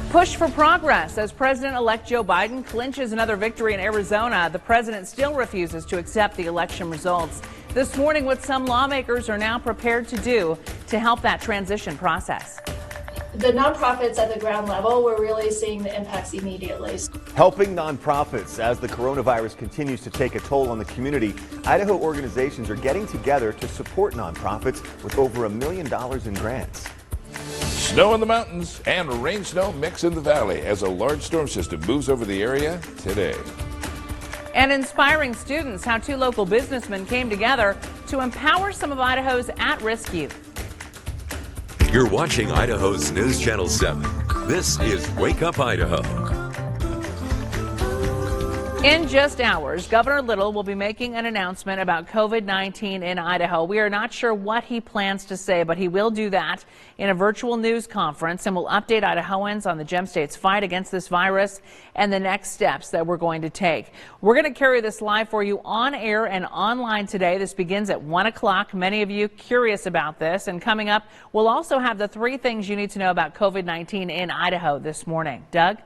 Push for progress as President-elect Joe Biden clinches another victory in Arizona. The president still refuses to accept the election results. This morning, what some lawmakers are now prepared to do to help that transition process. The nonprofits at the ground level, we're really seeing the impacts immediately. Helping nonprofits as the coronavirus continues to take a toll on the community. Idaho organizations are getting together to support nonprofits with over $1 million in grants. Snow in the mountains and rain snow mix in the valley as a large storm system moves over the area today. And inspiring students how two local businessmen came together to empower some of Idaho's at-risk youth. You're watching Idaho's News Channel 7. This is Wake Up Idaho. In just hours, Governor Little will be making an announcement about COVID-19 in Idaho. We are not sure what he plans to say, but he will do that in a virtual news conference and will update Idahoans on the Gem State's fight against this virus and the next steps that we're going to take. We're going to carry this live for you on air and online today. This begins at 1 o'clock. Many of you curious about this. And coming up, we'll also have the 3 things you need to know about COVID-19 in Idaho this morning. Doug?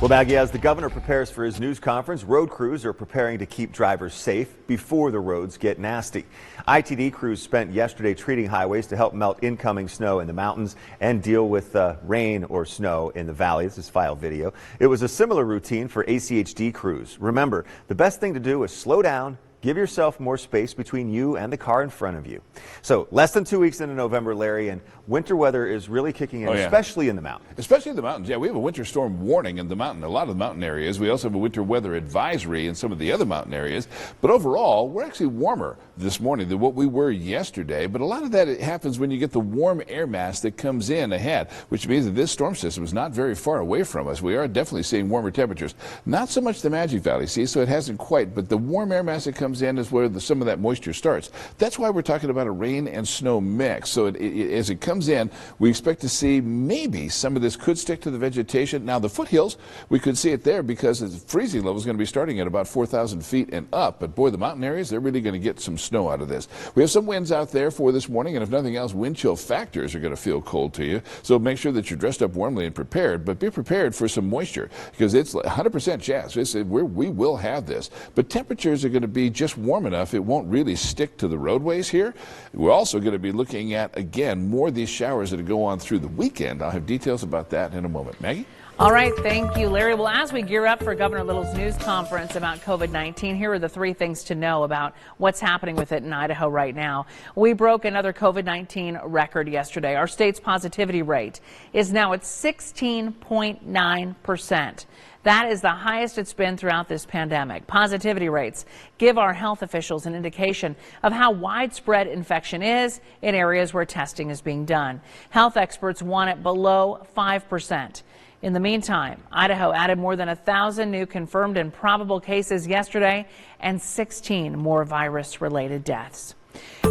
Well, Maggie, as the governor prepares for his news conference, road crews are preparing to keep drivers safe before the roads get nasty. ITD crews spent yesterday treating highways to help melt incoming snow in the mountains and deal with rain or snow in the valley. This is file video. It was a similar routine for ACHD crews. Remember, the best thing to do is slow down. Give yourself more space between you and the car in front of you. So less than 2 weeks into November, Larry, and winter weather is really kicking in, especially in the mountains. Especially in the mountains. Yeah, we have a winter storm warning in the mountain, a lot of the mountain areas. We also have a winter weather advisory in some of the other mountain areas. But overall, we're actually warmer this morning than what we were yesterday. But a lot of that happens when you get the warm air mass that comes in ahead, which means that this storm system is not very far away from us. We are definitely seeing warmer temperatures. Not so much the Magic Valley, see, so it hasn't quite, but the warm air mass that comes in is where some of that moisture starts. That's why we're talking about a rain and snow mix. So as it comes in, we expect to see maybe some of this could stick to the vegetation. Now the foothills, we could see it there because the freezing level is going to be starting at about 4,000 feet and up. But boy, the mountain areas, they're really going to get some snow out of this. We have some winds out there for this morning, and if nothing else, wind chill factors are going to feel cold to you. So make sure that you're dressed up warmly and prepared, but be prepared for some moisture because it's 100% chance. We will have this. But temperatures are going to be just warm enough, it won't really stick to the roadways here. We're also going to be looking at, again, more of these showers that go on through the weekend. I'll have details about that in a moment. Maggie? All right, thank you, Larry. Well, as we gear up for Governor Little's news conference about COVID-19, here are the 3 things to know about what's happening with it in Idaho right now. We broke another COVID-19 record yesterday. Our state's positivity rate is now at 16.9%. That is the highest it's been throughout this pandemic. Positivity rates give our health officials an indication of how widespread infection is in areas where testing is being done. Health experts want it below 5%. In the meantime, Idaho added more than 1,000 new confirmed and probable cases yesterday and 16 more virus-related deaths.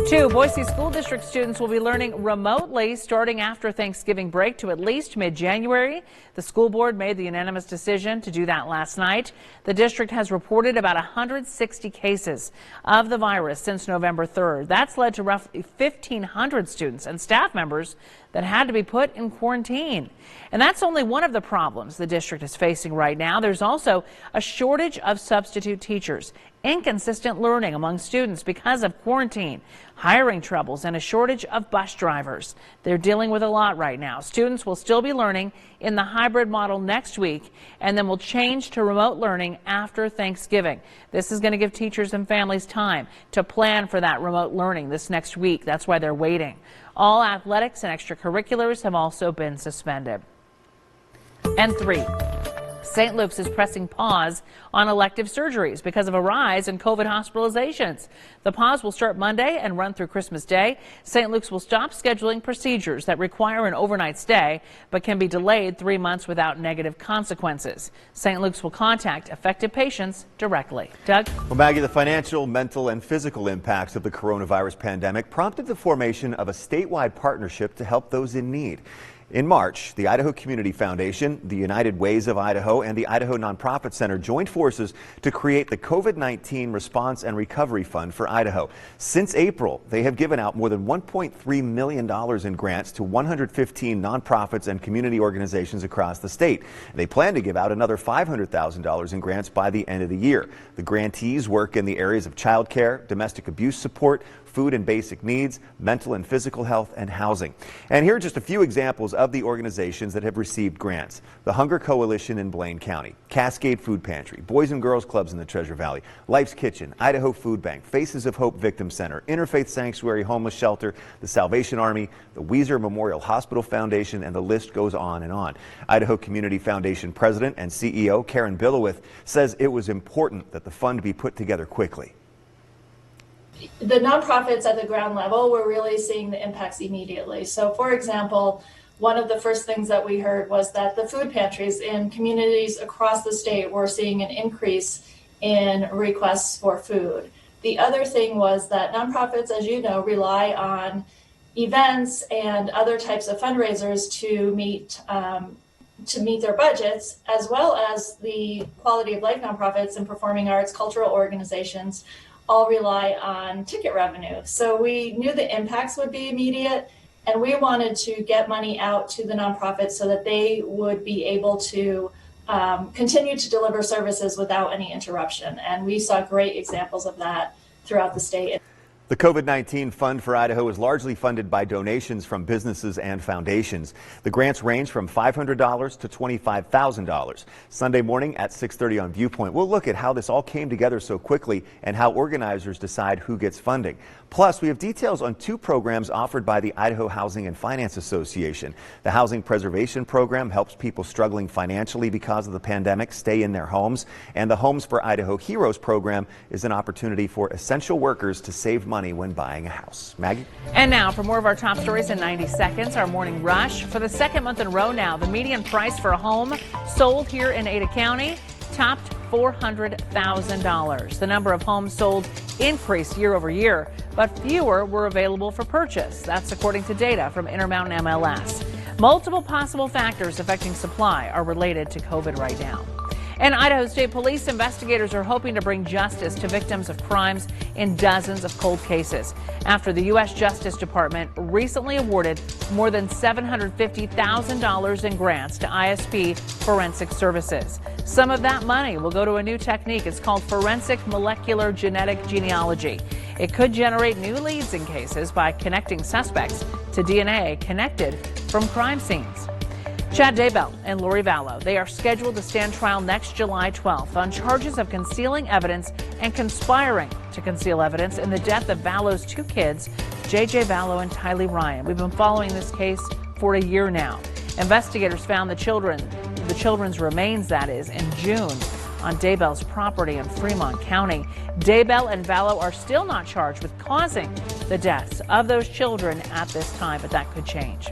2 Boise School District students will be learning remotely starting after Thanksgiving break to at least mid-January. The school board made the unanimous decision to do that last night. The district has reported about 160 cases of the virus since November 3rd. That's led to roughly 1,500 students and staff members that had to be put in quarantine. And that's only one of the problems the district is facing right now. There's also a shortage of substitute teachers, inconsistent learning among students because of quarantine, hiring troubles, and a shortage of bus drivers. They're dealing with a lot right now. Students will still be learning in the hybrid model next week and then will change to remote learning after Thanksgiving. This is going to give teachers and families time to plan for that remote learning this next week. That's why they're waiting. All athletics and extracurriculars have also been suspended. And 3. St. Luke's is pressing pause on elective surgeries because of a rise in COVID hospitalizations. The pause will start Monday and run through Christmas Day. St. Luke's will stop scheduling procedures that require an overnight stay but can be delayed 3 months without negative consequences. St. Luke's will contact affected patients directly. Doug? Well, Maggie, the financial, mental, and physical impacts of the coronavirus pandemic prompted the formation of a statewide partnership to help those in need. In March, the Idaho Community Foundation, the United Ways of Idaho, and the Idaho Nonprofit Center joined forces to create the COVID-19 Response and Recovery Fund for Idaho. Since April, they have given out more than $1.3 million in grants to 115 nonprofits and community organizations across the state. They plan to give out another $500,000 in grants by the end of the year. The grantees work in the areas of child care, domestic abuse support, food and basic needs, mental and physical health, and housing. And here are just a few examples of the organizations that have received grants. The Hunger Coalition in Blaine County, Cascade Food Pantry, Boys and Girls Clubs in the Treasure Valley, Life's Kitchen, Idaho Food Bank, Faces of Hope Victim Center, Interfaith Sanctuary Homeless Shelter, the Salvation Army, the Weiser Memorial Hospital Foundation, and the list goes on and on. Idaho Community Foundation President and CEO Karen Billowith says it was important that the fund be put together quickly. The nonprofits at the ground level were really seeing the impacts immediately. So, for example, one of the first things that we heard was that the food pantries in communities across the state were seeing an increase in requests for food. The other thing was that nonprofits, as you know, rely on events and other types of fundraisers to meet their budgets, as well as the quality of life nonprofits and performing arts, cultural organizations all rely on ticket revenue. So we knew the impacts would be immediate, and we wanted to get money out to the nonprofits so that they would be able to continue to deliver services without any interruption. And we saw great examples of that throughout the state. The COVID-19 Fund for Idaho is largely funded by donations from businesses and foundations. The grants range from $500 to $25,000. Sunday morning at 6:30 on Viewpoint, we'll look at how this all came together so quickly and how organizers decide who gets funding. Plus, we have details on two programs offered by the Idaho Housing and Finance Association. The Housing Preservation Program helps people struggling financially because of the pandemic stay in their homes. And the Homes for Idaho Heroes program is an opportunity for essential workers to save money when buying a house. Maggie? And now for more of our top stories in 90 seconds, our morning rush. For the second month in a row now, the median price for a home sold here in Ada County topped $400,000. The number of homes sold increased year over year, but fewer were available for purchase. That's according to data from Intermountain MLS. Multiple possible factors affecting supply are related to COVID right now. And Idaho State Police investigators are hoping to bring justice to victims of crimes in dozens of cold cases after the U.S. Justice Department recently awarded more than $750,000 in grants to ISP Forensic Services. Some of that money will go to a new technique. It's called Forensic Molecular Genetic Genealogy. It could generate new leads in cases by connecting suspects to DNA connected from crime scenes. Chad Daybell and Lori Vallow, they are scheduled to stand trial next July 12th on charges of concealing evidence and conspiring to conceal evidence in the death of Vallow's two kids, J.J. Vallow and Tylee Ryan. We've been following this case for a year now. Investigators found the children's remains, that is, in June on Daybell's property in Fremont County. Daybell and Vallow are still not charged with causing the deaths of those children at this time, but that could change.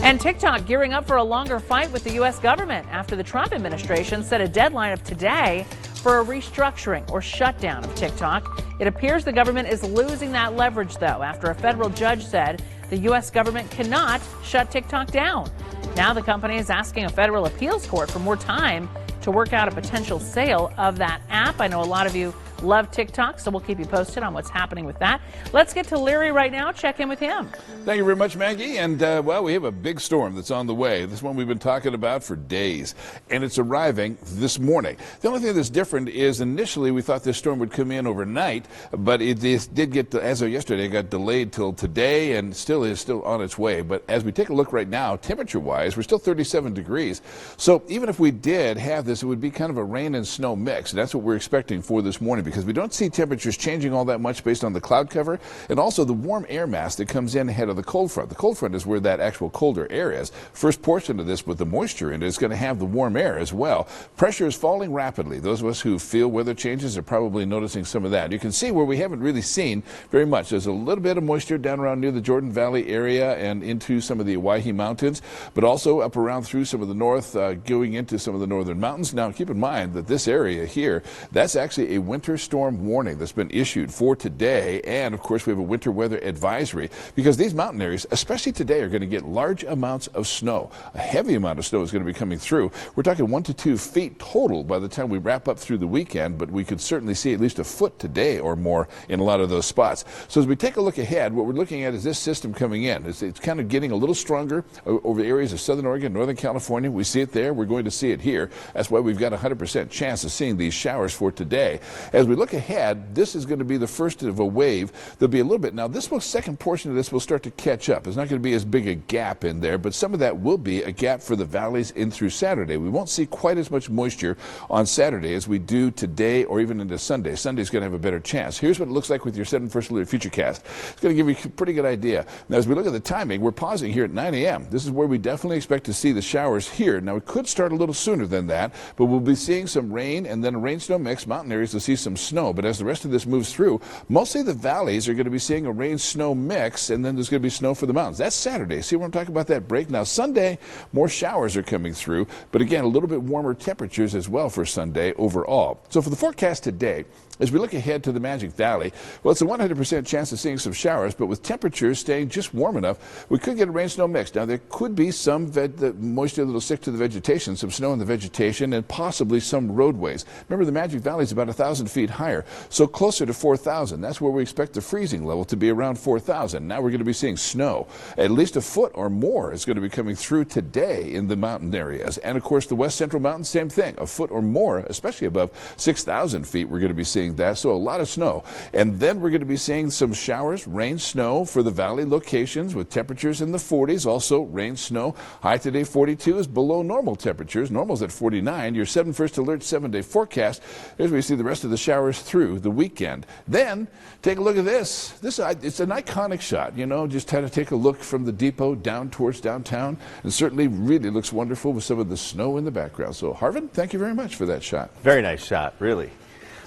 And TikTok gearing up for a longer fight with the U.S. government after the Trump administration set a deadline of today for a restructuring or shutdown of TikTok. It appears the government is losing that leverage, though, after a federal judge said the U.S. government cannot shut TikTok down. Now the company is asking a federal appeals court for more time to work out a potential sale of that app. I know a lot of you love TikTok, so we'll keep you posted on what's happening with that. Let's get to Larry right now, check in with him. Thank you very much, Maggie. And, well, we have a big storm that's on the way. This one we've been talking about for days, and it's arriving this morning. The only thing that's different is initially we thought this storm would come in overnight, but it did get, as of yesterday, it got delayed till today and still is on its way. But as we take a look right now, temperature-wise, we're still 37 degrees. So even if we did have this, it would be kind of a rain and snow mix. And that's what we're expecting for this morning, because we don't see temperatures changing all that much based on the cloud cover and also the warm air mass that comes in ahead of the cold front. The cold front is where that actual colder air is. First portion of this with the moisture in it is going to have the warm air as well. Pressure is falling rapidly. Those of us who feel weather changes are probably noticing some of that. You can see where we haven't really seen very much. There's a little bit of moisture down around near the Jordan Valley area and into some of the Owyhee Mountains, but also up around through some of the north, going into some of the northern mountains. Now, keep in mind that this area here, that's actually a winter storm warning that's been issued for today. And of course, we have a winter weather advisory because these mountain areas, especially today, are going to get large amounts of snow. A heavy amount of snow is going to be coming through. We're talking 1 to 2 feet total by the time we wrap up through the weekend, but we could certainly see at least a foot today or more in a lot of those spots. So as we take a look ahead, what we're looking at is this system coming in. It's kind of getting a little stronger over the areas of southern Oregon, northern California. We see it there. We're going to see it here. That's why we've got a 100% chance of seeing these showers for today. As we look ahead, this is going to be the first of a wave. There'll be a little bit. Now, second portion of this will start to catch up. There's not going to be as big a gap in there, but some of that will be a gap for the valleys in through Saturday. We won't see quite as much moisture on Saturday as we do today or even into Sunday. Sunday's going to have a better chance. Here's what it looks like with your 7 First Alert Futurecast. It's going to give you a pretty good idea. Now, as we look at the timing, we're pausing here at 9 a.m. This is where we definitely expect to see the showers here. Now, it could start a little sooner than that, but we'll be seeing some rain and then a rain-snow mix. Mountain areas will see some snow, but as the rest of this moves through, mostly the valleys are going to be seeing a rain-snow mix, and then there's going to be snow for the mountains. That's Saturday. See what I'm talking about, that break? Now, Sunday, more showers are coming through, but again, a little bit warmer temperatures as well for Sunday overall. So for the forecast today, as we look ahead to the Magic Valley, well, it's a 100% chance of seeing some showers, but with temperatures staying just warm enough, we could get a rain-snow mix. Now, there could be some moisture that'll stick to the vegetation, some snow in the vegetation, and possibly some roadways. Remember, the Magic Valley is about 1,000 feet higher, so closer to 4,000. That's where we expect the freezing level to be around 4,000. Now we're going to be seeing snow. At least a foot or more is going to be coming through today in the mountain areas. And, of course, the West Central Mountains, same thing. A foot or more, especially above 6,000 feet, we're going to be seeing that, so a lot of snow. And then we're going to be seeing some showers, rain, snow for the valley locations with temperatures in the 40s. Also rain, snow. High today 42 is below normal temperatures. Normal's at 49. Your 7 First Alert 7-day forecast. Here's where you see the rest of the showers through the weekend. Then take a look at this. It's an iconic shot, you know, just had to take a look from the depot down towards downtown, and certainly really looks wonderful with some of the snow in the background. So Harvin, thank you very much for that shot. Very nice shot, really.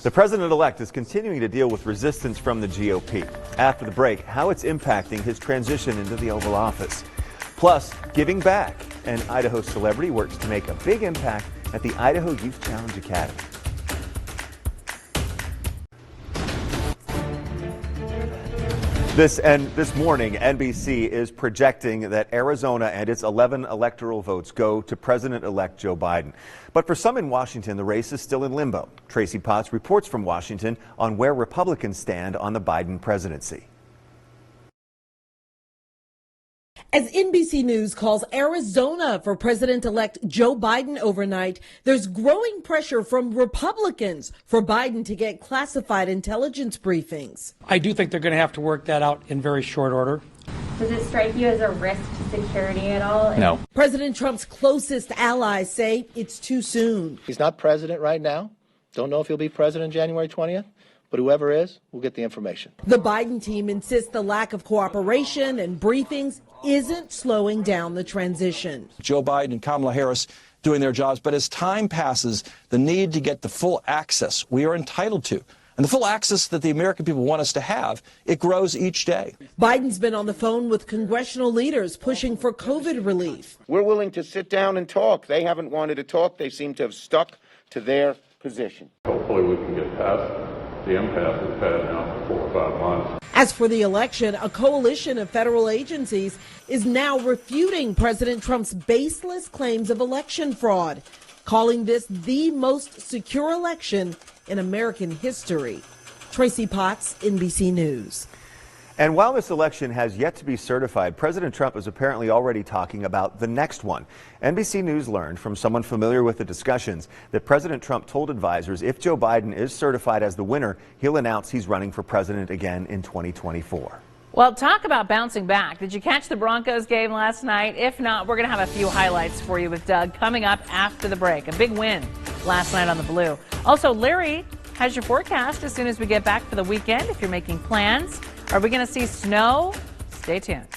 The president-elect is continuing to deal with resistance from the GOP. After the break, how it's impacting his transition into the Oval Office. Plus, giving back. An Idaho celebrity works to make a big impact at the Idaho Youth Challenge Academy. This morning, NBC is projecting that Arizona and its 11 electoral votes go to President-elect Joe Biden. But for some in Washington, the race is still in limbo. Tracy Potts reports from Washington on where Republicans stand on the Biden presidency. As NBC News calls Arizona for President-elect Joe Biden overnight, there's growing pressure from Republicans for Biden to get classified intelligence briefings. I do think they're going to have to work that out in very short order. Does it strike you as a risk to security at all? No. President Trump's closest allies say it's too soon. He's not president right now. Don't know if he'll be president January 20th. But whoever is, will get the information. The Biden team insists the lack of cooperation and briefings isn't slowing down the transition. Joe Biden and Kamala Harris doing their jobs, but as time passes, the need to get the full access we are entitled to, and the full access that the American people want us to have, it grows each day. Biden's been on the phone with congressional leaders pushing for COVID relief. We're willing to sit down and talk. They haven't wanted to talk. They seem to have stuck to their position. Hopefully we can get past the impasse we've had now for 4 or 5 months. As for the election, a coalition of federal agencies is now refuting President Trump's baseless claims of election fraud, calling this the most secure election in American history. Tracy Potts, NBC News. And while this election has yet to be certified, President Trump is apparently already talking about the next one. NBC News learned from someone familiar with the discussions that President Trump told advisors if Joe Biden is certified as the winner, he'll announce he's running for president again in 2024. Well, talk about bouncing back. Did you catch the Broncos game last night? If not, we're going to have a few highlights for you with Doug coming up after the break. A big win last night on the Blue. Also, Larry has your forecast as soon as we get back for the weekend if you're making plans. Are we going to see snow? Stay tuned.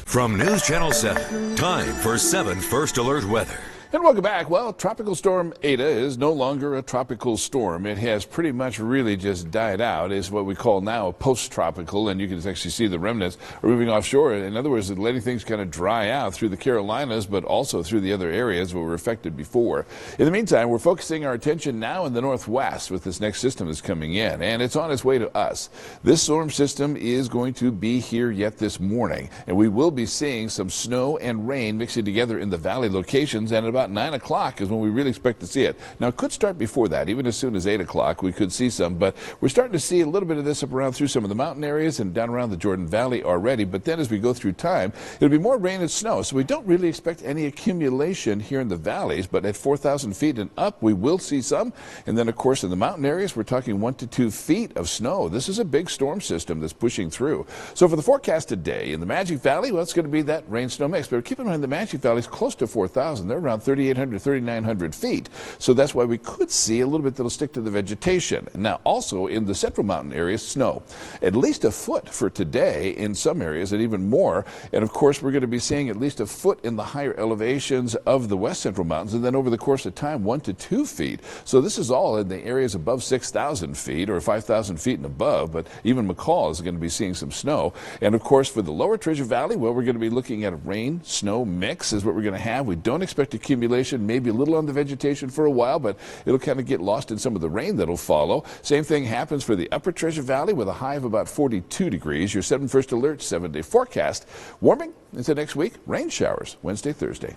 From News Channel 7, time for 7 First Alert weather. And welcome back. Well, Tropical Storm Eta is no longer a tropical storm. It has pretty much really just died out. It's what we call now a post-tropical, and you can actually see the remnants are moving offshore. In other words, letting things kind of dry out through the Carolinas, but also through the other areas that were affected before. In the meantime, we're focusing our attention now in the northwest with this next system that's coming in, and it's on its way to us. This storm system is going to be here yet this morning, and we will be seeing some snow and rain mixing together in the valley locations, and at about 9 o'clock is when we really expect to see it. Now, it could start before that. Even as soon as 8 o'clock, we could see some, but we're starting to see a little bit of this up around through some of the mountain areas and down around the Jordan Valley already. But then as we go through time, it'll be more rain and snow. So we don't really expect any accumulation here in the valleys, but at 4,000 feet and up, we will see some. And then, of course, in the mountain areas, we're talking 1 to 2 feet of snow. This is a big storm system that's pushing through. So for the forecast today in the Magic Valley, well, it's going to be that rain-snow mix. But keep in mind, the Magic Valley is close to 4,000. They're around 3,800, 3,900 feet. So that's why we could see a little bit that'll stick to the vegetation. Now, also in the central mountain areas, snow. At least a foot for today in some areas and even more. And of course, we're going to be seeing at least a foot in the higher elevations of the west central mountains. And then over the course of time, 1 to 2 feet. So this is all in the areas above 6,000 feet or 5,000 feet and above. But even McCall is going to be seeing some snow. And of course, for the lower Treasure Valley, well, we're going to be looking at a rain-snow mix is what we're going to have. We don't expect accumulation, maybe a little on the vegetation for a while, but it'll kind of get lost in some of the rain that'll follow. Same thing happens for the upper Treasure Valley with a high of about 42 degrees. Your 7 First Alert 7-day forecast. Warming into next week. Rain showers Wednesday, Thursday.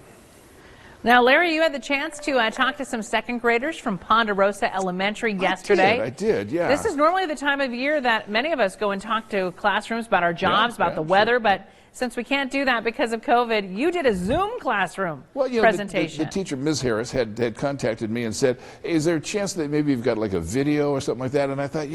Now, Larry, you had the chance to talk to some second graders from Ponderosa Elementary yesterday. I did, yeah. This is normally the time of year that many of us go and talk to classrooms about our jobs, about the weather, but since we can't do that because of COVID, you did a Zoom classroom presentation. The teacher, Ms. Harris, had contacted me and said, hey, is there a chance that maybe you've got like a video or something like that? And I thought,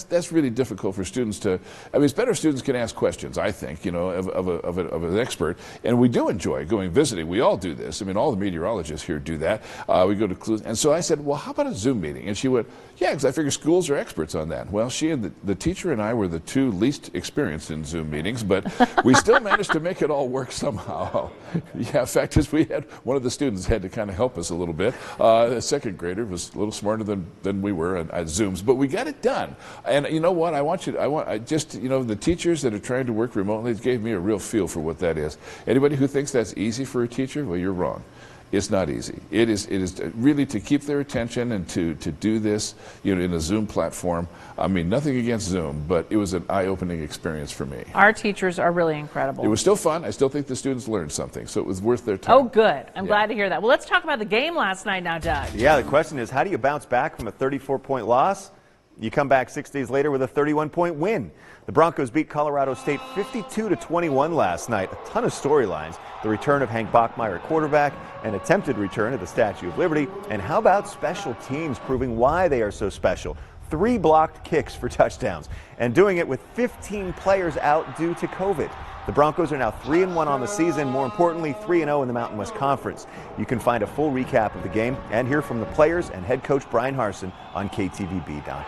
that's really difficult for students to, I mean, it's better if students can ask questions, I think, of an expert. And we do enjoy going visiting. We all do this. I mean, all the meteorologists here do that. We go to clues. And so I said, well, how about a Zoom meeting? And she went, yeah, because I figure schools are experts on that. Well, she and the teacher and I were the two least experienced in Zoom meetings, but we still managed to make it all work somehow. Yeah, in fact is we had one of the students had to kind of help us a little bit. The second grader was a little smarter than we were at Zooms, but we got it done. And you know what? The teachers that are trying to work remotely gave me a real feel for what that is. Anybody who thinks that's easy for a teacher, well, you're wrong. It's not easy. It is really to keep their attention and to do this, in a Zoom platform. I mean, nothing against Zoom, but it was an eye-opening experience for me. Our teachers are really incredible. It was still fun. I still think the students learned something, so it was worth their time. Oh, good. I'm glad to hear that. Well, let's talk about the game last night now, Doug. Yeah, the question is, how do you bounce back from a 34-point loss? You come back 6 days later with a 31-point win. The Broncos beat Colorado State 52-21 last night. A ton of storylines. The return of Hank Bachmeier at quarterback, an attempted return at the Statue of Liberty, and how about special teams proving why they are so special? 3 blocked kicks for touchdowns, and doing it with 15 players out due to COVID. The Broncos are now 3-1 on the season. More importantly, 3-0 in the Mountain West Conference. You can find a full recap of the game and hear from the players and head coach Brian Harsin on KTVB.com.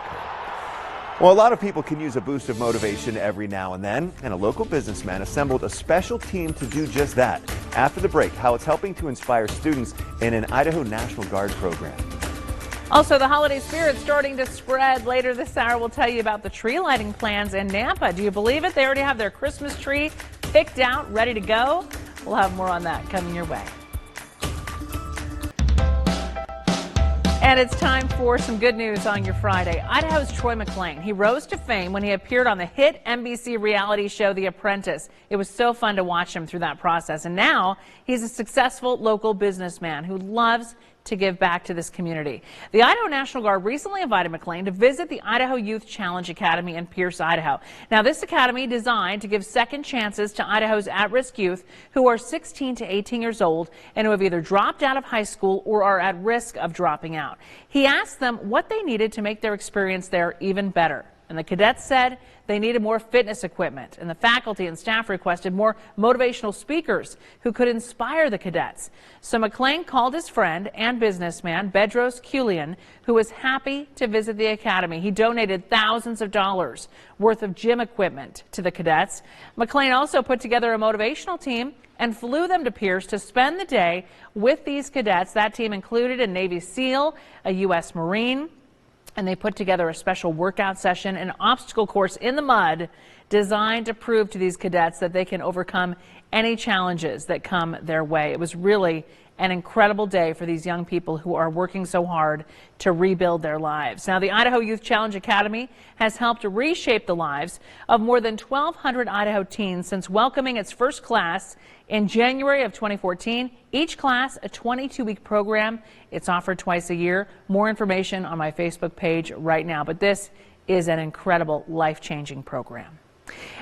Well, a lot of people can use a boost of motivation every now and then, and a local businessman assembled a special team to do just that. After the break, how it's helping to inspire students in an Idaho National Guard program. Also, the holiday spirit starting to spread. Later this hour, we'll tell you about the tree lighting plans in Nampa. Do you believe it? They already have their Christmas tree picked out, ready to go. We'll have more on that coming your way. And it's time for some good news on your Friday. Idaho's Troy McClain. He rose to fame when he appeared on the hit NBC reality show The Apprentice. It was so fun to watch him through that process. And now he's a successful local businessman who loves to give back to this community. The Idaho National Guard recently invited McClain to visit the Idaho Youth Challenge Academy in Pierce, Idaho. Now, this academy designed to give second chances to Idaho's at-risk youth who are 16 to 18 years old and who have either dropped out of high school or are at risk of dropping out. He asked them what they needed to make their experience there even better. And the cadets said they needed more fitness equipment, and the faculty and staff requested more motivational speakers who could inspire the cadets. So McClain called his friend and businessman Bedros Kulian, who was happy to visit the academy. He donated thousands of dollars worth of gym equipment to the cadets. McClain also put together a motivational team and flew them to Pierce to spend the day with these cadets. That team included a Navy SEAL, a U.S. Marine, and they put together a special workout session, an obstacle course in the mud designed to prove to these cadets that they can overcome any challenges that come their way. It was really an incredible day for these young people who are working so hard to rebuild their lives. Now, the Idaho Youth Challenge Academy has helped to reshape the lives of more than 1,200 Idaho teens since welcoming its first class in January of 2014. Each class a 22-week program. It's offered twice a year. More information on my Facebook page right now. But this is an incredible, life-changing program.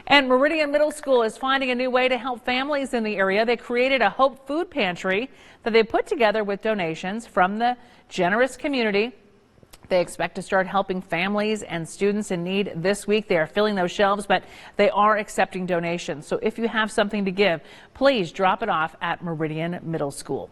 And Meridian Middle School is finding a new way to help families in the area. They created a Hope Food Pantry that they put together with donations from the generous community. They expect to start helping families and students in need this week. They are filling those shelves, but they are accepting donations. So if you have something to give, please drop it off at Meridian Middle School.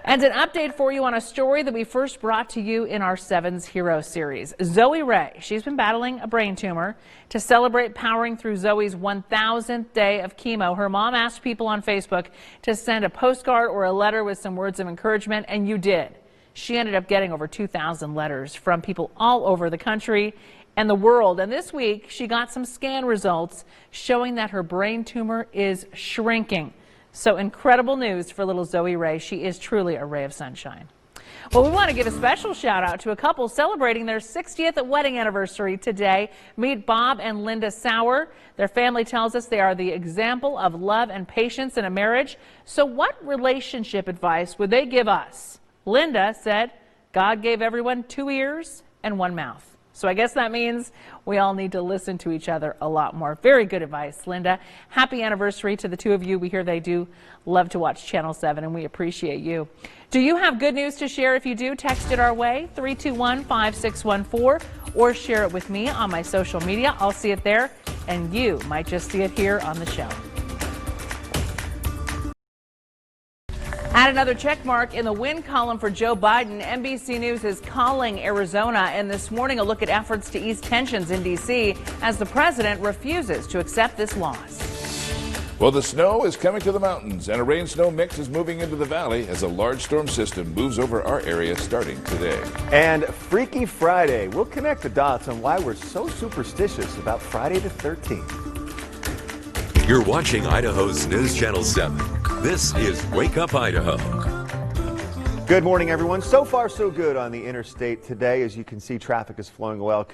And an update for you on a story that we first brought to you in our Sevens Hero series. Zoe Ray, she's been battling a brain tumor. To celebrate powering through Zoe's 1,000th day of chemo, her mom asked people on Facebook to send a postcard or a letter with some words of encouragement, and you did. She ended up getting over 2,000 letters from people all over the country and the world. And this week, she got some scan results showing that her brain tumor is shrinking. So incredible news for little Zoe Ray. She is truly a ray of sunshine. Well, we want to give a special shout out to a couple celebrating their 60th wedding anniversary today. Meet Bob and Linda Sauer. Their family tells us they are the example of love and patience in a marriage. So what relationship advice would they give us? Linda said, God gave everyone 2 ears and 1 mouth. So I guess that means we all need to listen to each other a lot more. Very good advice, Linda. Happy anniversary to the two of you. We hear they do love to watch Channel 7, and we appreciate you. Do you have good news to share? If you do, text it our way, 321-5614, or share it with me on my social media. I'll see it there, and you might just see it here on the show. Add another check mark in the win column for Joe Biden. NBC News is calling Arizona, and this morning a look at efforts to ease tensions in D.C. as the president refuses to accept this loss. Well, the snow is coming to the mountains, and a rain-snow mix is moving into the valley as a large storm system moves over our area starting today. And Freaky Friday. We'll connect the dots on why we're so superstitious about Friday the 13th. You're watching Idaho's News Channel 7. This is Wake Up Idaho. Good morning, everyone. So far, so good on the interstate today. As you can see, traffic is flowing well,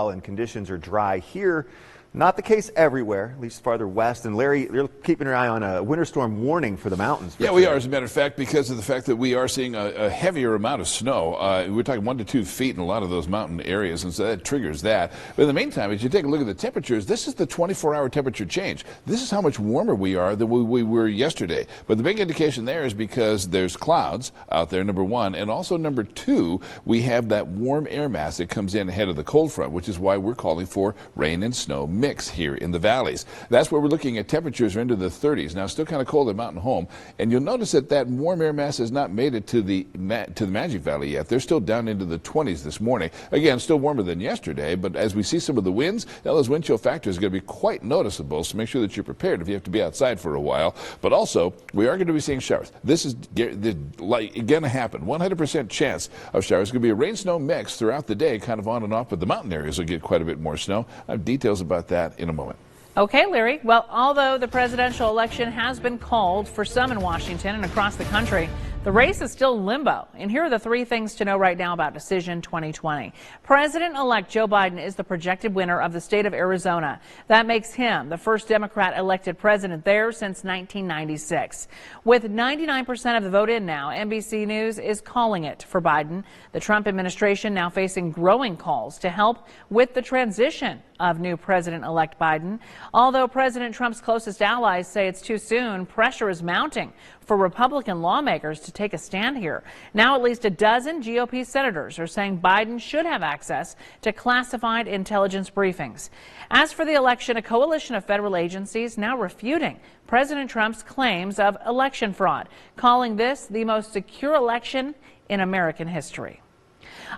and conditions are dry here. Not the case everywhere, at least farther west. And Larry, you're keeping your eye on a winter storm warning for the mountains. Yeah, we are, as a matter of fact, because of the fact that we are seeing a heavier amount of snow. We're talking 1 to 2 feet in a lot of those mountain areas, and so that triggers that. But in the meantime, as you take a look at the temperatures, this is the 24-hour temperature change. This is how much warmer we are than we were yesterday. But the big indication there is because there's clouds out there, number one, and also number two, we have that warm air mass that comes in ahead of the cold front, which is why we're calling for rain and snow mix here in the valleys. That's where we're looking at temperatures are into the 30s. Now, still kind of cold at Mountain Home, and you'll notice that warm air mass has not made it to the Magic Valley yet. They're still down into the 20s this morning. Again, still warmer than yesterday, but as we see some of the winds, those wind chill factors are going to be quite noticeable, so make sure that you're prepared if you have to be outside for a while. But also, we are going to be seeing showers. This is going to happen. 100% chance of showers. It's going to be a rain-snow mix throughout the day, kind of on and off, but the mountain areas will get quite a bit more snow. I have details about that in a moment. Okay, Larry. Well, although the presidential election has been called for some in Washington and across the country, the race is still in limbo. And here are the 3 things to know right now about Decision 2020. President-elect Joe Biden is the projected winner of the state of Arizona. That makes him the first Democrat elected president there since 1996. With 99% of the vote in now, NBC News is calling it for Biden. The Trump administration now facing growing calls to help with the transition of new President-elect Biden. Although President Trump's closest allies say it's too soon, pressure is mounting for Republican lawmakers to take a stand here. Now at least a dozen GOP senators are saying Biden should have access to classified intelligence briefings. As for the election, a coalition of federal agencies now refuting President Trump's claims of election fraud, calling this the most secure election in American history.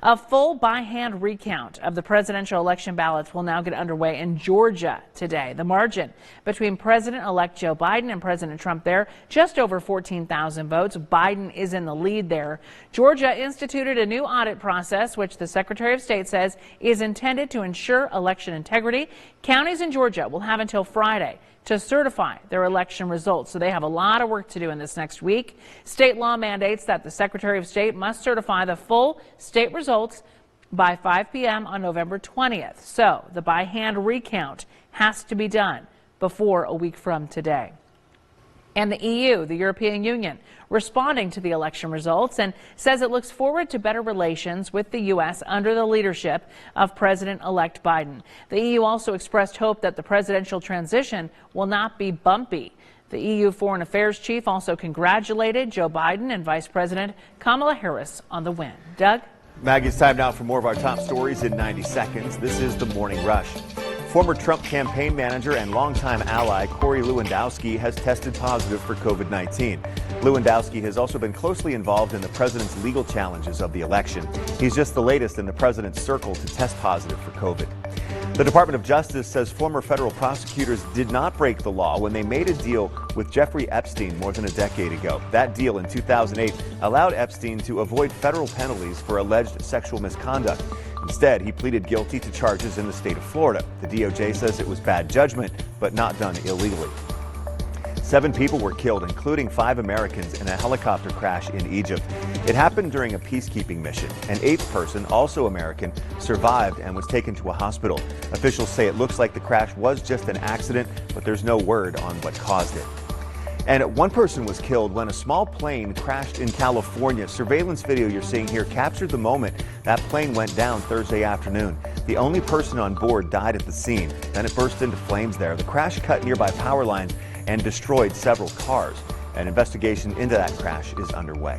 A full by-hand recount of the presidential election ballots will now get underway in Georgia today. The margin between President-elect Joe Biden and President Trump there, just over 14,000 votes. Biden is in the lead there. Georgia instituted a new audit process, which the Secretary of State says is intended to ensure election integrity. Counties in Georgia will have until Friday to certify their election results. So they have a lot of work to do in this next week. State law mandates that the Secretary of State must certify the full state results by 5 p.m. on November 20th. So the by-hand recount has to be done before a week from today. And the EU, the European Union, responding to the election results and says it looks forward to better relations with the U.S. under the leadership of President-elect Biden. The EU also expressed hope that the presidential transition will not be bumpy. The EU Foreign Affairs chief also congratulated Joe Biden and Vice President Kamala Harris on the win. Doug? Maggie, it's time now for more of our top stories in 90 seconds. This is the Morning Rush. Former Trump campaign manager and longtime ally Corey Lewandowski has tested positive for COVID-19. Lewandowski has also been closely involved in the president's legal challenges of the election. He's just the latest in the president's circle to test positive for COVID. The Department of Justice says former federal prosecutors did not break the law when they made a deal with Jeffrey Epstein more than a decade ago. That deal in 2008 allowed Epstein to avoid federal penalties for alleged sexual misconduct. Instead, he pleaded guilty to charges in the state of Florida. The DOJ says it was bad judgment, but not done illegally. 7 people were killed, including 5 Americans, in a helicopter crash in Egypt. It happened during a peacekeeping mission. An 8th person, also American, survived and was taken to a hospital. Officials say it looks like the crash was just an accident, but there's no word on what caused it. And 1 person was killed when a small plane crashed in California. Surveillance video you're seeing here captured the moment that plane went down Thursday afternoon. The only person on board died at the scene. Then it burst into flames there. The crash cut nearby power lines and destroyed several cars. An investigation into that crash is underway.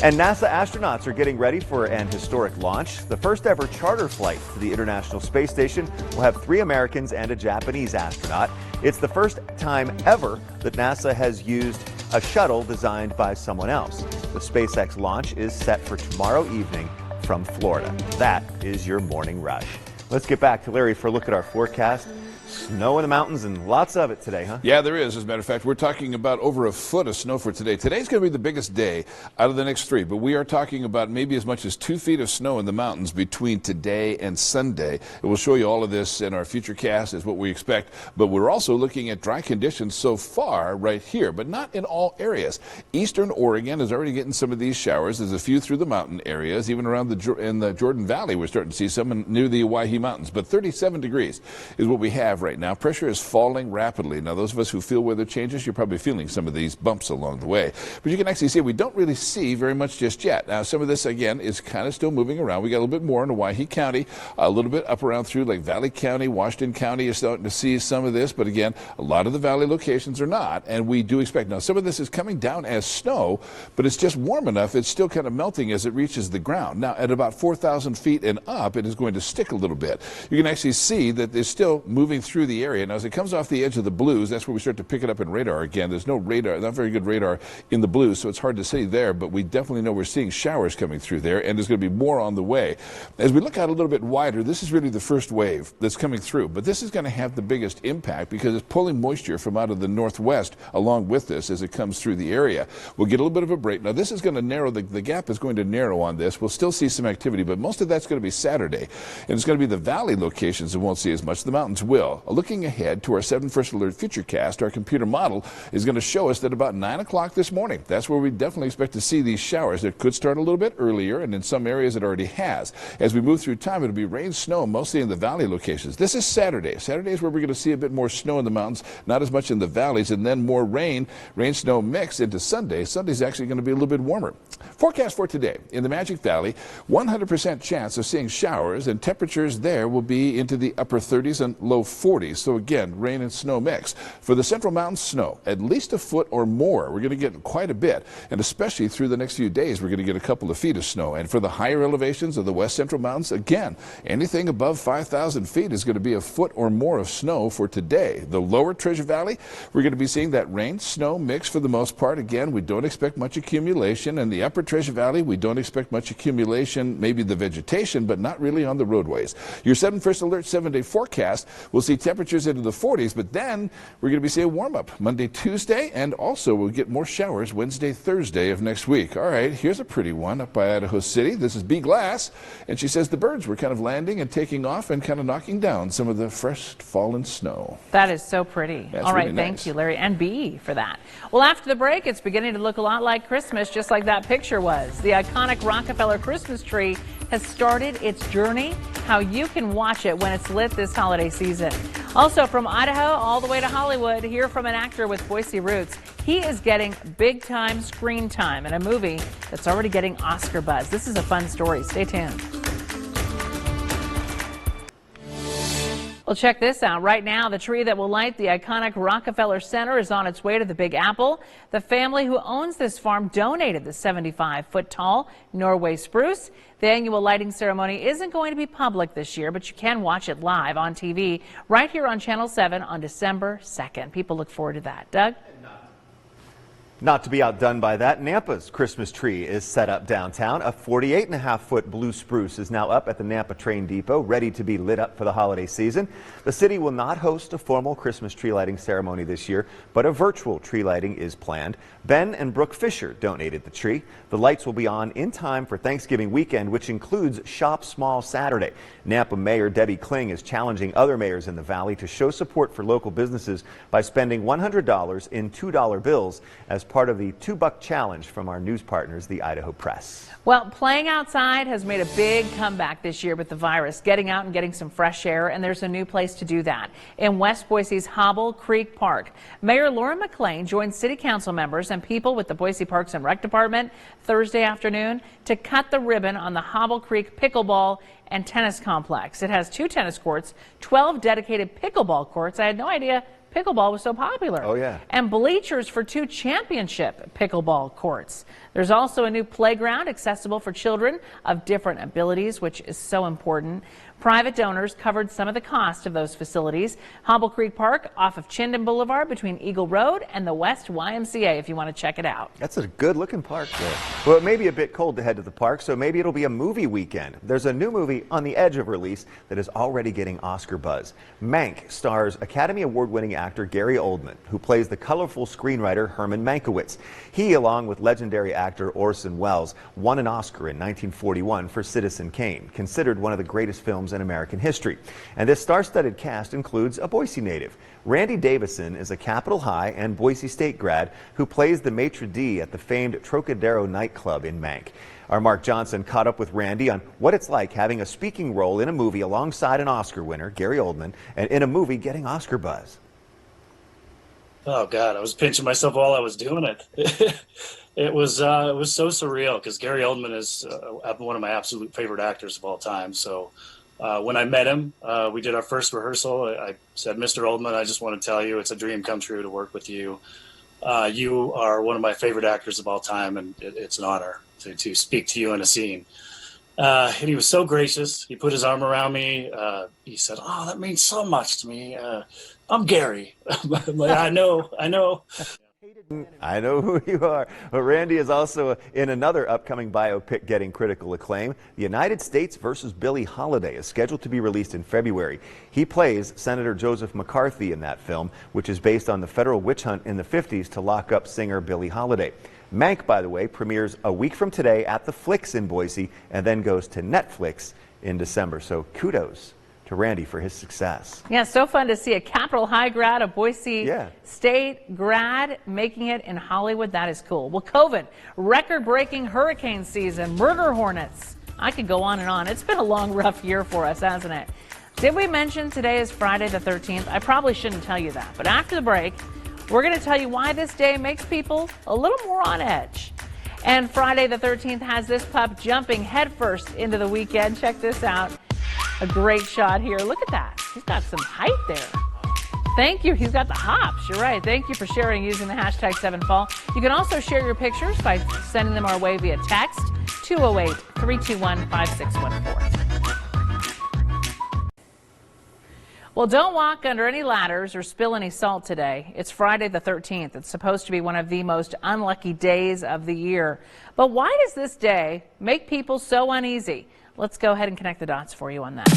And NASA astronauts are getting ready for an historic launch. The first ever charter flight to the International Space Station will have 3 Americans and a Japanese astronaut. It's the first time ever that NASA has used a shuttle designed by someone else. The SpaceX launch is set for tomorrow evening from Florida. That is your Morning Rush. Let's get back to Larry for a look at our forecast. Snow in the mountains and lots of it today, huh? Yeah, there is. As a matter of fact, we're talking about over a foot of snow for today. Today's going to be the biggest day out of the next 3, but we are talking about maybe as much as 2 feet of snow in the mountains between today and Sunday. And we'll show you all of this in our future cast is what we expect, but we're also looking at dry conditions so far right here, but not in all areas. Eastern Oregon is already getting some of these showers. There's a few through the mountain areas, even around in the Jordan Valley. We're starting to see some near the Owyhee Mountains, but 37 degrees is what we have right now. Pressure is falling rapidly. Now, those of us who feel weather changes, you're probably feeling some of these bumps along the way. But you can actually see we don't really see very much just yet. Now, some of this, again, is kind of still moving around. We got a little bit more in Owyhee County, a little bit up around through like Valley County, Washington County is starting to see some of this. But again, a lot of the valley locations are not. And we do expect. Now, some of this is coming down as snow, but it's just warm enough. It's still kind of melting as it reaches the ground. Now, at about 4,000 feet and up, it is going to stick a little bit. You can actually see that it's still moving through the area. Now, as it comes off the edge of the blues, that's where we start to pick it up in radar again. There's no radar, not very good radar in the blues, so it's hard to see there, but we definitely know we're seeing showers coming through there, and there's going to be more on the way. As we look out a little bit wider, this is really the first wave that's coming through, but this is going to have the biggest impact because it's pulling moisture from out of the northwest along with this as it comes through the area. We'll get a little bit of a break. Now, this is going to narrow, the gap is going to narrow on this. We'll still see some activity, but most of that's going to be Saturday, and it's going to be the valley locations that won't see as much. The mountains will. Looking ahead to our 7 First Alert Futurecast, our computer model is going to show us that about 9 o'clock this morning, that's where we definitely expect to see these showers. It could start a little bit earlier, and in some areas it already has. As we move through time, it'll be rain, snow, mostly in the valley locations. This is Saturday. Saturday is where we're going to see a bit more snow in the mountains, not as much in the valleys, and then more rain, snow mix into Sunday. Sunday's actually going to be a little bit warmer. Forecast for today. In the Magic Valley, 100% chance of seeing showers, and temperatures there will be into the upper 30s and low 40s. 40s. So again, rain and snow mix. For the Central Mountains, snow, at least a foot or more. We're going to get quite a bit, and especially through the next few days, we're going to get a couple of feet of snow. And for the higher elevations of the West Central Mountains, again, anything above 5,000 feet is going to be a foot or more of snow for today. The lower Treasure Valley, we're going to be seeing that rain-snow mix for the most part. Again, we don't expect much accumulation. And the upper Treasure Valley, we don't expect much accumulation, maybe the vegetation, but not really on the roadways. Your 7 First Alert 7-day forecast, we'll see temperatures into the 40s, but then we're going to be seeing a warm-up Monday, Tuesday, and also we'll get more showers Wednesday, Thursday of next week. All right, here's a pretty one up by Idaho City. This is B. Glass, and she says the birds were kind of landing and taking off and kind of knocking down some of the fresh fallen snow. That is so pretty. That's all right, really thank nice. you, Larry, and B for that. Well, after the break, it's beginning to look a lot like Christmas, just like that picture was. The iconic Rockefeller Christmas tree has started its journey, how you can watch it when it's lit this holiday season. Also from Idaho all the way to Hollywood, hear from an actor with Boise roots. He is getting big-time screen time in a movie that's already getting Oscar buzz. This is a fun story. Stay tuned. Well, check this out. Right now, the tree that will light the iconic Rockefeller Center is on its way to the Big Apple. The family who owns this farm donated the 75-foot-tall Norway spruce. The annual lighting ceremony isn't going to be public this year, but you can watch it live on TV right here on Channel 7 on December 2nd. People look forward to that. Doug? Not to be outdone by that, Nampa's Christmas tree is set up downtown. A 48.5-foot blue spruce is now up at the Nampa Train Depot, ready to be lit up for the holiday season. The city will not host a formal Christmas tree lighting ceremony this year, but a virtual tree lighting is planned. Ben and Brooke Fisher donated the tree. The lights will be on in time for Thanksgiving weekend, which includes Shop Small Saturday. Nampa Mayor Debbie Kling is challenging other mayors in the valley to show support for local businesses by spending $100 in $2 bills as part of the $2 challenge from our news partners, the Idaho Press. Well, playing outside has made a big comeback this year with the virus, getting out and getting some fresh air, and there's a new place to do that in West Boise's Hobble Creek Park. Mayor Laura McLean joined city council members and people with the Boise Parks and Rec Department Thursday afternoon to cut the ribbon on the Hobble Creek pickleball and tennis complex. It has 2 tennis courts, 12 dedicated pickleball courts. I had no idea pickleball was so popular. Oh, yeah. And bleachers for 2 championship pickleball courts. There's also a new playground accessible for children of different abilities, which is so important. Private donors covered some of the cost of those facilities. Hobble Creek Park off of Chinden Boulevard between Eagle Road and the West YMCA if you want to check it out. That's a good looking park there. Well, it may be a bit cold to head to the park, so maybe it'll be a movie weekend. There's a new movie on the edge of release that is already getting Oscar buzz. Mank stars Academy Award-winning actor Gary Oldman, who plays the colorful screenwriter Herman Mankiewicz. He, along with legendary actor Orson Welles, won an Oscar in 1941 for Citizen Kane, considered one of the greatest films in American history. And this star-studded cast includes a Boise native. Randy Davison is a Capitol High and Boise State grad who plays the maitre d' at the famed Trocadero nightclub in Mank. Our Mark Johnson caught up with Randy on what it's like having a speaking role in a movie alongside an Oscar winner, Gary Oldman, and in a movie getting Oscar buzz. Oh God, I was pinching myself while I was doing it. It was so surreal because Gary Oldman is one of my absolute favorite actors of all time. So when I met him, we did our first rehearsal. I said, Mr. Oldman, I just want to tell you it's a dream come true to work with you. You are one of my favorite actors of all time, and it's an honor to speak to you in a scene. And he was so gracious. He put his arm around me. He said, "Oh, that means so much to me. I'm Gary." I'm like, I know. I know who you are. But Randy is also in another upcoming biopic getting critical acclaim. The United States versus Billie Holiday is scheduled to be released in February. He plays Senator Joseph McCarthy in that film, which is based on the federal witch hunt in the 50s to lock up singer Billie Holiday. Mank, by the way, premieres a week from today at the Flicks in Boise and then goes to Netflix in December. So kudos to Randy for his success. Yeah, so fun to see a Capitol High grad, a Boise State grad making it in Hollywood. That is cool. Well, COVID, record-breaking hurricane season, murder hornets. I could go on and on. It's been a long, rough year for us, hasn't it? Did we mention today is Friday the 13th? I probably shouldn't tell you that, but after the break, we're going to tell you why this day makes people a little more on edge. And Friday the 13th has this pup jumping headfirst into the weekend. Check this out. A great shot here. Look at that. He's got some height there. Thank you. He's got the hops. You're right. Thank you for sharing using the hashtag 7fall. You can also share your pictures by sending them our way via text 208-321-5614. Well, don't walk under any ladders or spill any salt today. It's Friday the 13th. It's supposed to be one of the most unlucky days of the year. But why does this day make people so uneasy? Let's go ahead and connect the dots for you on that.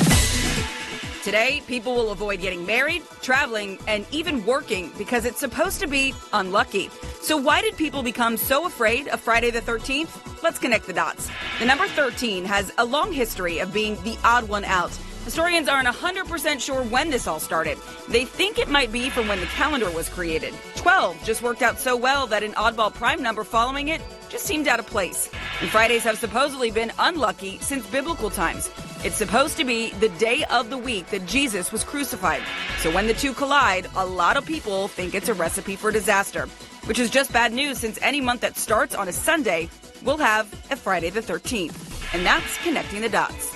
Today, people will avoid getting married, traveling, and even working because it's supposed to be unlucky. So why did people become so afraid of Friday the 13th? Let's connect the dots. The number 13 has a long history of being the odd one out. Historians aren't 100% sure when this all started. They think it might be from when the calendar was created. 12 just worked out so well that an oddball prime number following it just seemed out of place. And Fridays have supposedly been unlucky since biblical times. It's supposed to be the day of the week that Jesus was crucified. So when the two collide, a lot of people think it's a recipe for disaster, which is just bad news since any month that starts on a Sunday will have a Friday the 13th. And that's connecting the dots.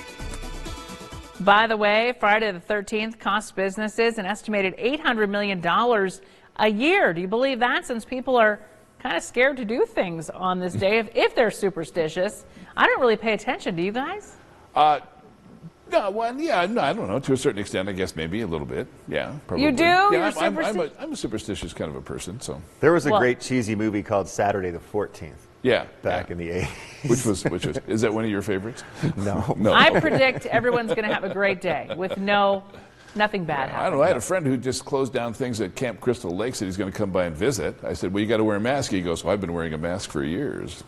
By the way, Friday the 13th costs businesses an estimated $800 million a year. Do you believe that? Since people are kind of scared to do things on this day if they're superstitious. I don't really pay attention. Do you guys? No, well, yeah, no, I don't know. To a certain extent, I guess maybe a little bit. Yeah, probably. You do? Yeah, You're I'm a superstitious kind of a person. So there was a great cheesy movie called Saturday the 14th. Yeah, back in the 80s. Which was is that one of your favorites? No. I predict everyone's going to have a great day with nothing bad happening. I don't know. I had a friend who just closed down things at Camp Crystal Lake, said he's going to come by and visit. I said, well, you got to wear a mask. He goes, well, I've been wearing a mask for years.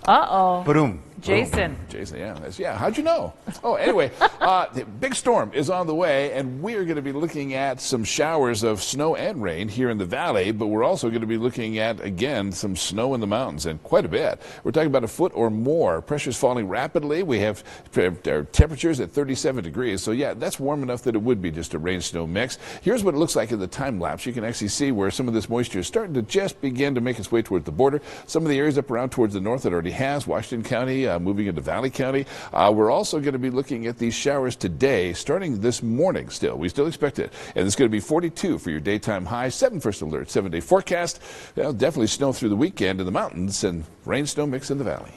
Uh-oh. Boom. Jason. Jason, yeah. How'd you know? Oh, anyway, the big storm is on the way, and we're going to be looking at some showers of snow and rain here in the valley, but we're also going to be looking at, again, some snow in the mountains, and quite a bit. We're talking about a foot or more. Pressure's falling rapidly. We have our temperatures at 37 degrees, so yeah, that's warm enough that it would be just a rain-snow mix. Here's what it looks like in the time lapse. You can actually see where some of this moisture is starting to just begin to make its way towards the border. Some of the areas up around towards the north it already has, Washington County, moving into Valley County. We're also going to be looking at these showers today, starting this morning still. We still expect it. And it's going to be 42 for your daytime high. 7 first alert, 7-day forecast. Well, definitely snow through the weekend in the mountains and rain-snow mix in the valley.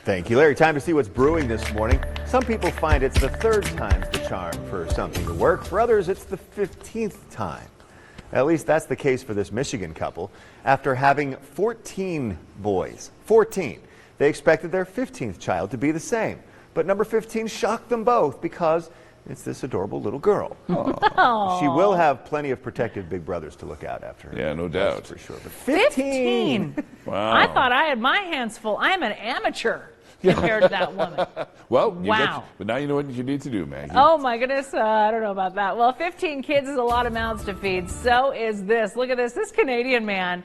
Thank you, Larry. Time to see what's brewing this morning. Some people find it's the third time's the charm for something to work. For others, it's the 15th time. At least that's the case for this Michigan couple. After having 14 boys, 14, they expected their 15th child to be the same. But number 15 shocked them both because it's this adorable little girl. She will have plenty of protective big brothers to look out after her. Yeah, no doubt. That's for sure. But 15! Wow. I thought I had my hands full. I'm an amateur compared to that woman. Well, wow. But now you know what you need to do, Maggie. Oh, my goodness. I don't know about that. Well, 15 kids is a lot of mouths to feed. So is this. Look at this. This Canadian man,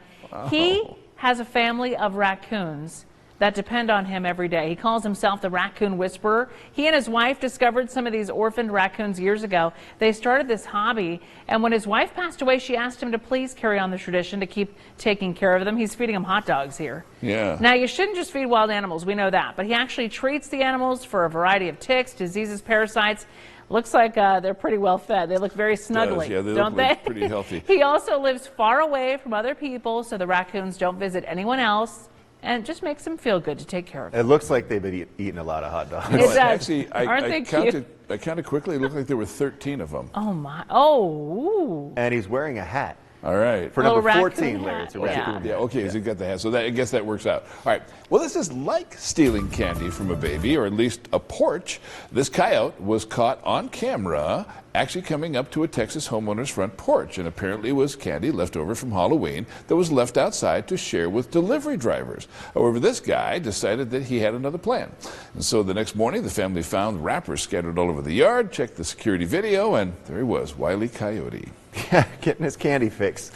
he has a family of raccoons that depend on him every day. He calls himself the Raccoon Whisperer. He and his wife discovered some of these orphaned raccoons years ago. They started this hobby, and when his wife passed away, she asked him to please carry on the tradition to keep taking care of them. He's feeding them hot dogs here. Yeah. Now, you shouldn't just feed wild animals. We know that. But he actually treats the animals for a variety of ticks, diseases, parasites. Looks like they're pretty well fed. They look very snuggly, yeah, they don't look they? Pretty healthy. He also lives far away from other people, so the raccoons don't visit anyone else. And it just makes them feel good to take care of them. It looks like they've been eating a lot of hot dogs. It does. Actually, Aren't they counted quickly. It looked like there were 13 of them. Oh, my. Oh. Ooh. And he's wearing a hat. All right. For number 14, Larry, it's a raccoon raccoon. Yeah, okay, so you got the hat. So I guess that works out. All right. Well, this is like stealing candy from a baby, or at least a porch. This coyote was caught on camera actually coming up to a Texas homeowner's front porch, and apparently was candy left over from Halloween that was left outside to share with delivery drivers. However, this guy decided that he had another plan. And so the next morning, the family found wrappers scattered all over the yard, checked the security video, and there he was, Wile E. Coyote. Yeah, getting his candy fix.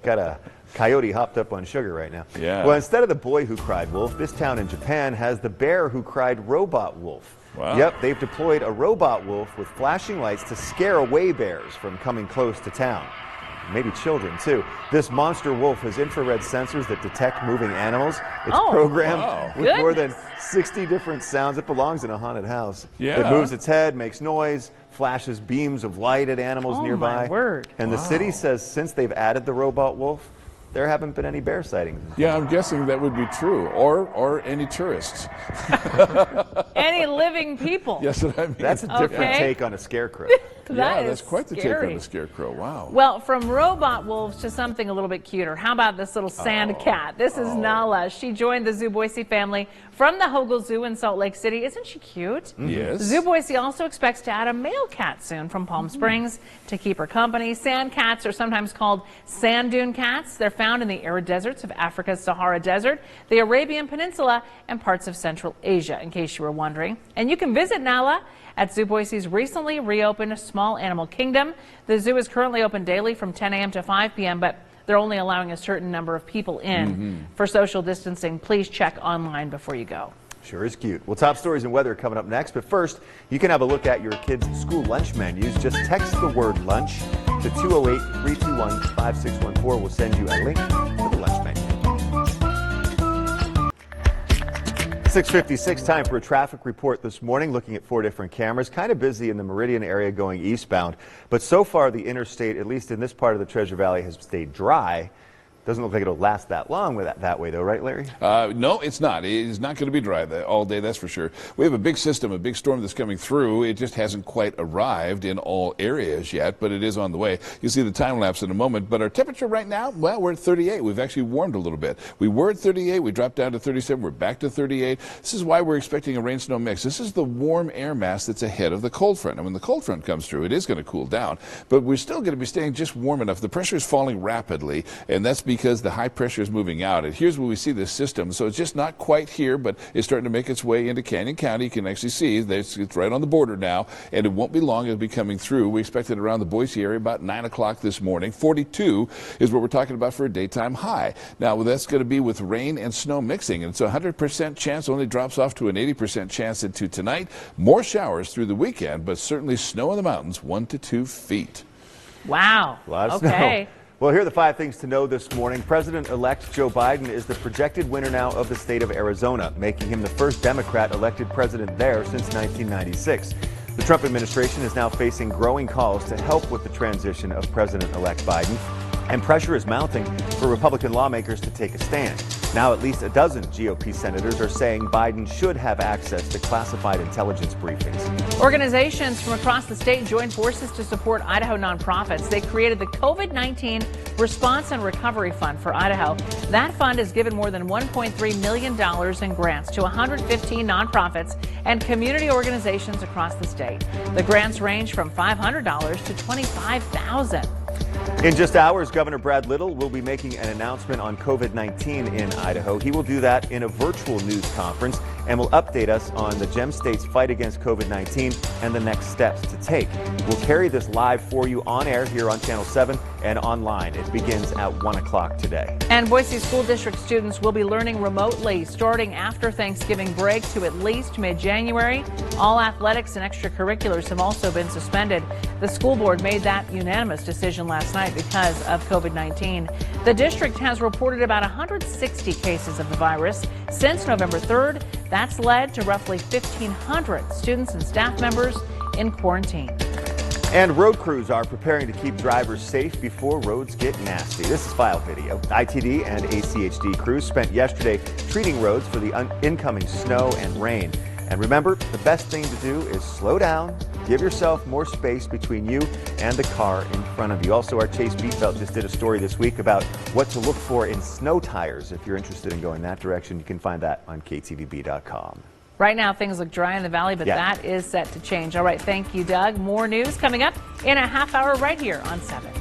Got a coyote hopped up on sugar right now. Yeah. Well, instead of the boy who cried wolf, this town in Japan has the bear who cried robot wolf. Wow. Yep, they've deployed a robot wolf with flashing lights to scare away bears from coming close to town. maybe children too. This monster wolf has infrared sensors that detect moving animals. It's Oh, programmed wow. with more Goodness. than 60 different sounds. It belongs in a haunted house. Yeah. It moves its head, makes noise, flashes beams of light at animals Oh, nearby. my word. And the city says since they've added the robot wolf, there haven't been any bear sightings. Yeah, I'm guessing that would be true. Or any tourists. Any living people. Yes, what I mean. That's a different Okay. take on a scarecrow. Yeah, is that's quite the take scary. on the scarecrow. Wow. Well, from robot wolves to something a little bit cuter. How about this little sand cat? This is Nala. She joined the Zoo Boise family from the Hogle Zoo in Salt Lake City. Isn't she cute? Yes. Zoo Boise also expects to add a male cat soon from Palm Springs to keep her company. Sand cats are sometimes called sand dune cats. They're found in the arid deserts of Africa's Sahara Desert, the Arabian Peninsula, and parts of Central Asia, in case you were wondering. And you can visit Nala at Zoo Boise's recently reopened Small Animal Kingdom. The zoo is currently open daily from 10 a.m. to 5 p.m., but they're only allowing a certain number of people in. For social distancing, please check online before you go. Sure is cute. Well, top stories and weather are coming up next, but first, you can have a look at your kids' school lunch menus. Just text the word lunch to 208-321-5614. We'll send you a link to the lunch menu. 6:56, time for a traffic report this morning, looking at 4 different cameras. Kind of busy in the Meridian area going eastbound, but so far the interstate, at least in this part of the Treasure Valley, has stayed dry. Doesn't look like it'll last that long with that way, though, right, Larry? No, it's not. It's not going to be dry all day, that's for sure. We have a big system, a big storm that's coming through. It just hasn't quite arrived in all areas yet, but it is on the way. You'll see the time lapse in a moment. But our temperature right now, well, we're at 38. We've actually warmed a little bit. We were at 38. We dropped down to 37. We're back to 38. This is why we're expecting a rain-snow mix. This is the warm air mass that's ahead of the cold front. And when the cold front comes through, it is going to cool down. But we're still going to be staying just warm enough. The pressure is falling rapidly, and that's because the high pressure is moving out. And here's where we see this system. So it's just not quite here, but it's starting to make its way into Canyon County. You can actually see it's right on the border now, and it won't be long. It'll be coming through. We expect it around the Boise area about 9 o'clock this morning. 42 is what we're talking about for a daytime high. Now, that's going to be with rain and snow mixing, and it's a 100% chance, only drops off to an 80% chance into tonight. More showers through the weekend, but certainly snow in the mountains, 1 to 2 feet. Wow. A lot of Okay. snow. Well, here are the 5 things to know this morning. President-elect Joe Biden is the projected winner now of the state of Arizona, making him the first Democrat elected president there since 1996. The Trump administration is now facing growing calls to help with the transition of President-elect Biden, and pressure is mounting for Republican lawmakers to take a stand. Now at least a dozen GOP senators are saying Biden should have access to classified intelligence briefings. Organizations from across the state joined forces to support Idaho nonprofits. They created the COVID-19 Response and Recovery Fund for Idaho. That fund has given more than $1.3 million in grants to 115 nonprofits and community organizations across the state. The grants range from $500 to $25,000. In just hours, Governor Brad Little will be making an announcement on COVID-19 in Idaho. He will do that in a virtual news conference and will update us on the Gem State's fight against COVID-19 and the next steps to take. We'll carry this live for you on air here on Channel 7 and online. It begins at 1 o'clock today. And Boise School District students will be learning remotely starting after Thanksgiving break to at least mid-January. All athletics and extracurriculars have also been suspended. The school board made that unanimous decision last night because of COVID-19. The district has reported about 160 cases of the virus since November 3rd. That's led to roughly 1,500 students and staff members in quarantine. And road crews are preparing to keep drivers safe before roads get nasty. This is file video. ITD and ACHD crews spent yesterday treating roads for the incoming snow and rain. And remember, the best thing to do is slow down, give yourself more space between you and the car in front of you. Also, our Chase Beefelt just did a story this week about what to look for in snow tires. If you're interested in going that direction, you can find that on KTVB.com. Right now, things look dry in the valley, but that is set to change. All right, thank you, Doug. More news coming up in a half hour right here on 7.